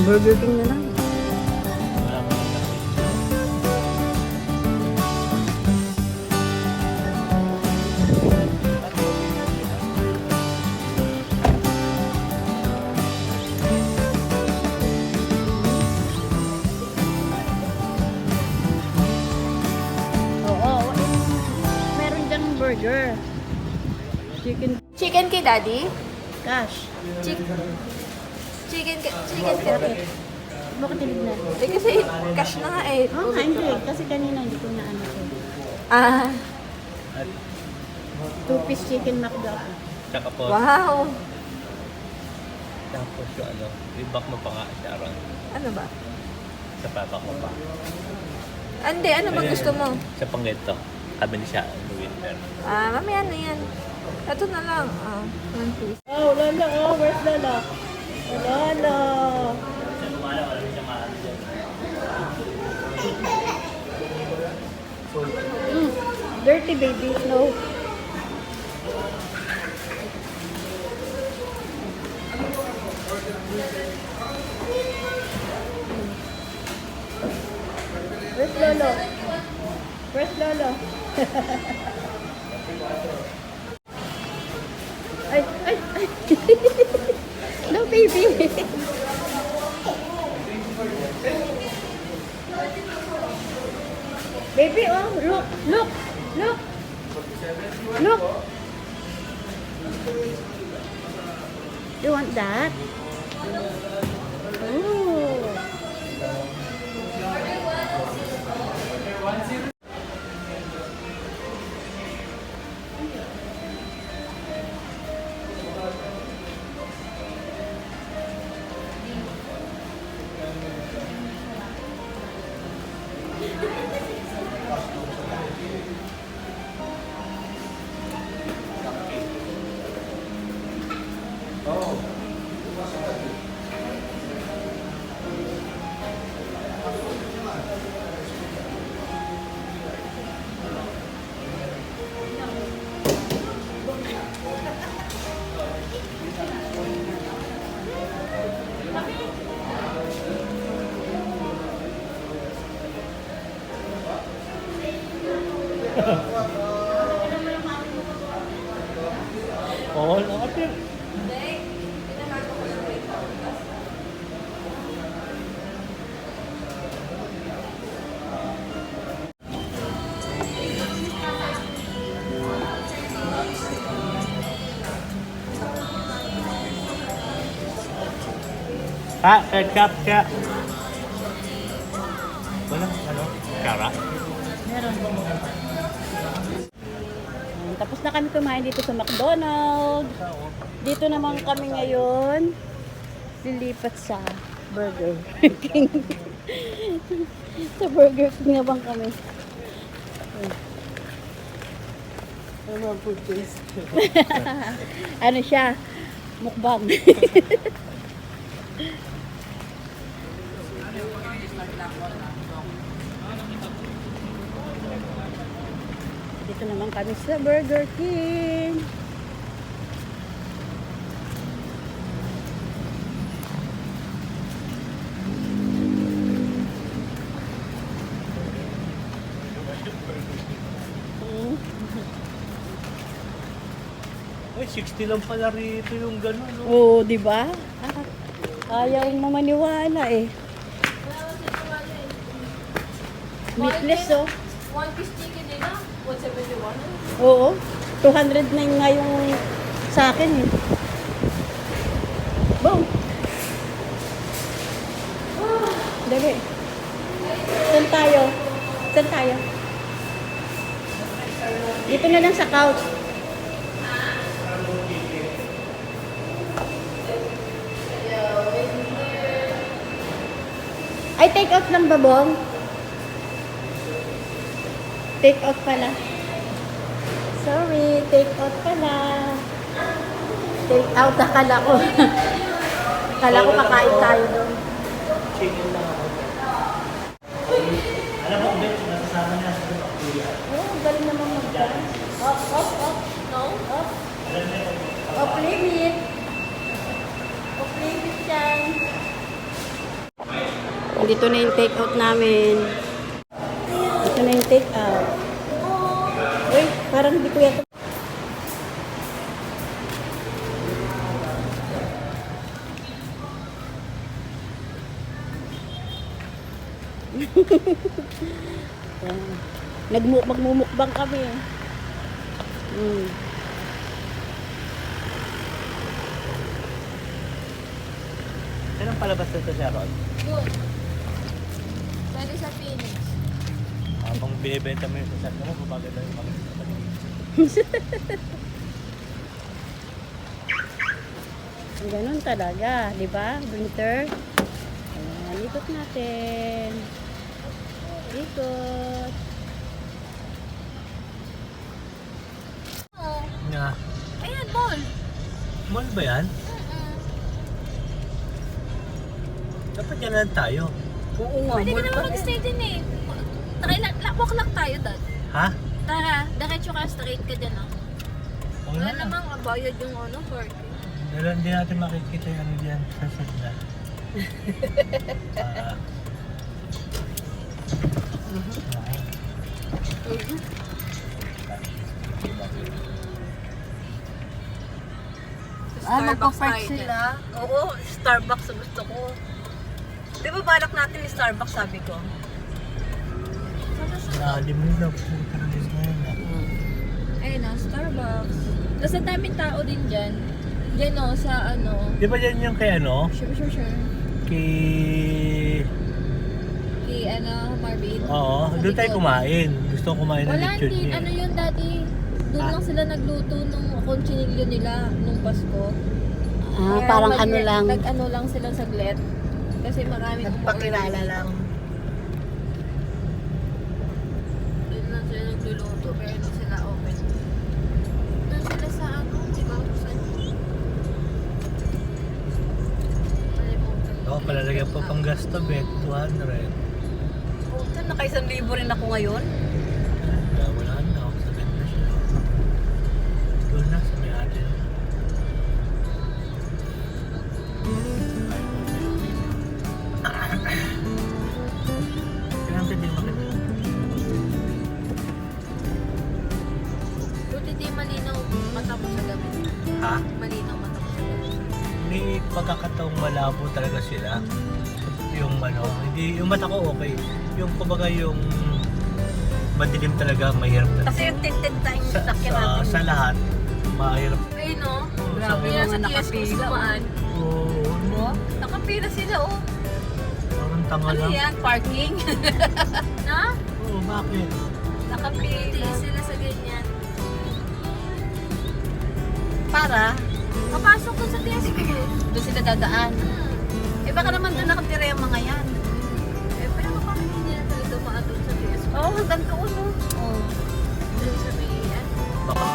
Burger King na lang. Oo, meron dyang burger. Chicken kay Daddy? Cash. Chicken kay Bakit tinignan? Eh, kasi cash na nga eh. Oo nga, hindi. Kasi kanina hindi ko na ano ko. Ah, 2-piece chicken McDo. Tsaka po, wow. tapos yung ano, ibak mo pa nga siya Ron. Ano ba? Sa pabak mo pa. Hindi, ano ba gusto mo? Sa pang ganito, sabi ni siya, ano winter. Ah, mamaya na yan. Ito na lang. Ah, one piece. Oh, Lolo. Oh, where's Lolo? Lolo. Dirty baby. No. Where's Lolo? Where's Lolo? Ay, ay, ay. No, baby. Baby, oh, look, look, look. Look. You want that? Oh. Oo, nakapir. Ketchup siya. Wala, ano? Kara? Meron. Tapos na kami kumain dito sa McDonald's. Dito naman kami ngayon lilipat sa Burger King. Sa Burger King naman kami. Ano siya? Mukbang. Dito naman kami sa Burger King. Uy, 60 lang pala rito yung gano'n, no? Oo, di ba? Ayaw mo maniwala eh. Meatless oh. One piece chicken din na? 171? Oo. 209 nga yung sa akin eh. Boom. Dali. Saan tayo? Saan tayo? Dito na lang sa couch. Ay, take out lang ba, Bong? Take out pala. Sorry, take out pala. Take out, akala ko. Akala ko kakain tayo doon. Chicken lang ako. Alam mo, Ben, nasasama niya sa kuya. Oh, galing naman mag-dance. Up, up, up. No? Up. Up limit. Up limit yan. Dito na yung take out namin. Dito na yung take out. Uy, parang hindi ko yata. Magmumukbang kami. Anong palabas na ito, Sharon? Doon. Pwede sa Phoenix. Habang binibenta mo yung sasakyan mo, babagal na yung mga Ganun talaga, di ba? Winter. Ayan, ikot natin. Ikot. Oh. nga. Ayan, mall. Mall ba yan? Dapat yan lang tayo. Oo nga, Pwede ka mall naman pa rin. mag-stay din eh. Walk lang tayo, Dad. Ha? Tara, diretso ka, straight ka dyan, oh. Oo Wala na. namang bayad yung ano, parking. Hindi natin makikita yung ano dyan sa sadla. magpa-park tayo sila. Oo, Starbucks ang gusto ko. Di ba balak natin yung Starbucks, sabi ko? Lalim mo na. Puta na din ngayon. Ayun na, Starbucks. Tapos ang daming tao din dyan. Dyan o, sa ano. Di ba yan yung kay ano? Sure. Kay... Kay ano, Marvin. Oo, doon tayo kumain. Gusto ko kumain ng Wala lechon din. niya. Ano yun, Daddy? Doon lang sila nagluto nung conchinilyo nila nung Pasko. Kaya Parang ano lang. Nag-ano lang sila saglit. Kasi marami Nagpakilala lang. Doon lang sila nagluluto. Pero hindi sila open. Doon sila sa ano, di ba? Sa... Oo, palalagyan pa pang gasto, bet. 200. Puta, naka-1,000 rin ako ngayon. Wala na. Sakit na siya. Doon na sa may atin. Kailangan pwede makita. Buti di malinaw mata mo sa gabi. Ha? Malinaw mata mo sa gabi. May pagkakataong malabo talaga sila. Yung ano, hindi, yung mata ko okay. Yung kumbaga yung madilim talaga, mahirap talaga. Kasi yung tinted time yung sakyan Sa, natin. sa lahat, mahirap. Ayun no? Grabe Kaya naman sa TS nakapila, kumaan. Oo, Mo? Nakapila sila, oh. parang tanga Ano lang. yan? Parking? Na? Oo, bakit? Nakapila. Tiis sila sa ganyan. Para? Papasok ko sa TS ko. Doon sila dadaan. Eh baka naman doon nakatira yung mga yan. Eh, pero bakit hindi na tayo dumaan doon sa TS ko? Oo, hanggang doon, oh. Oh. Doon sa may, ano? Baka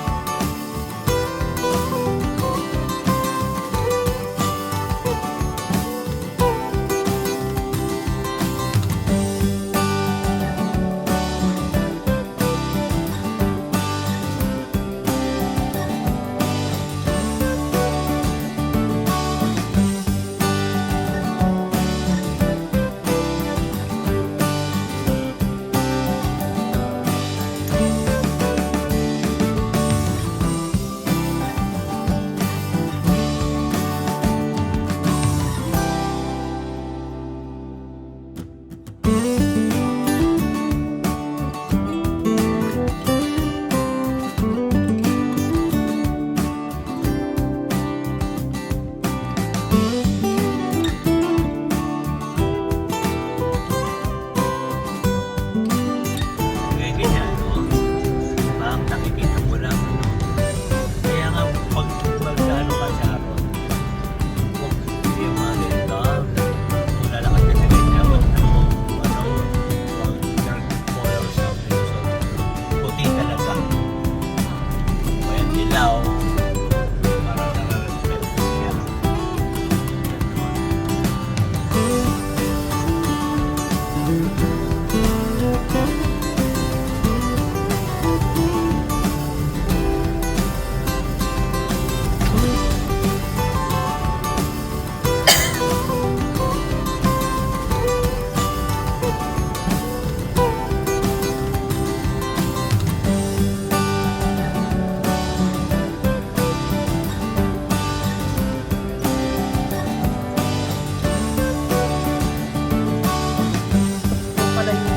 pala yung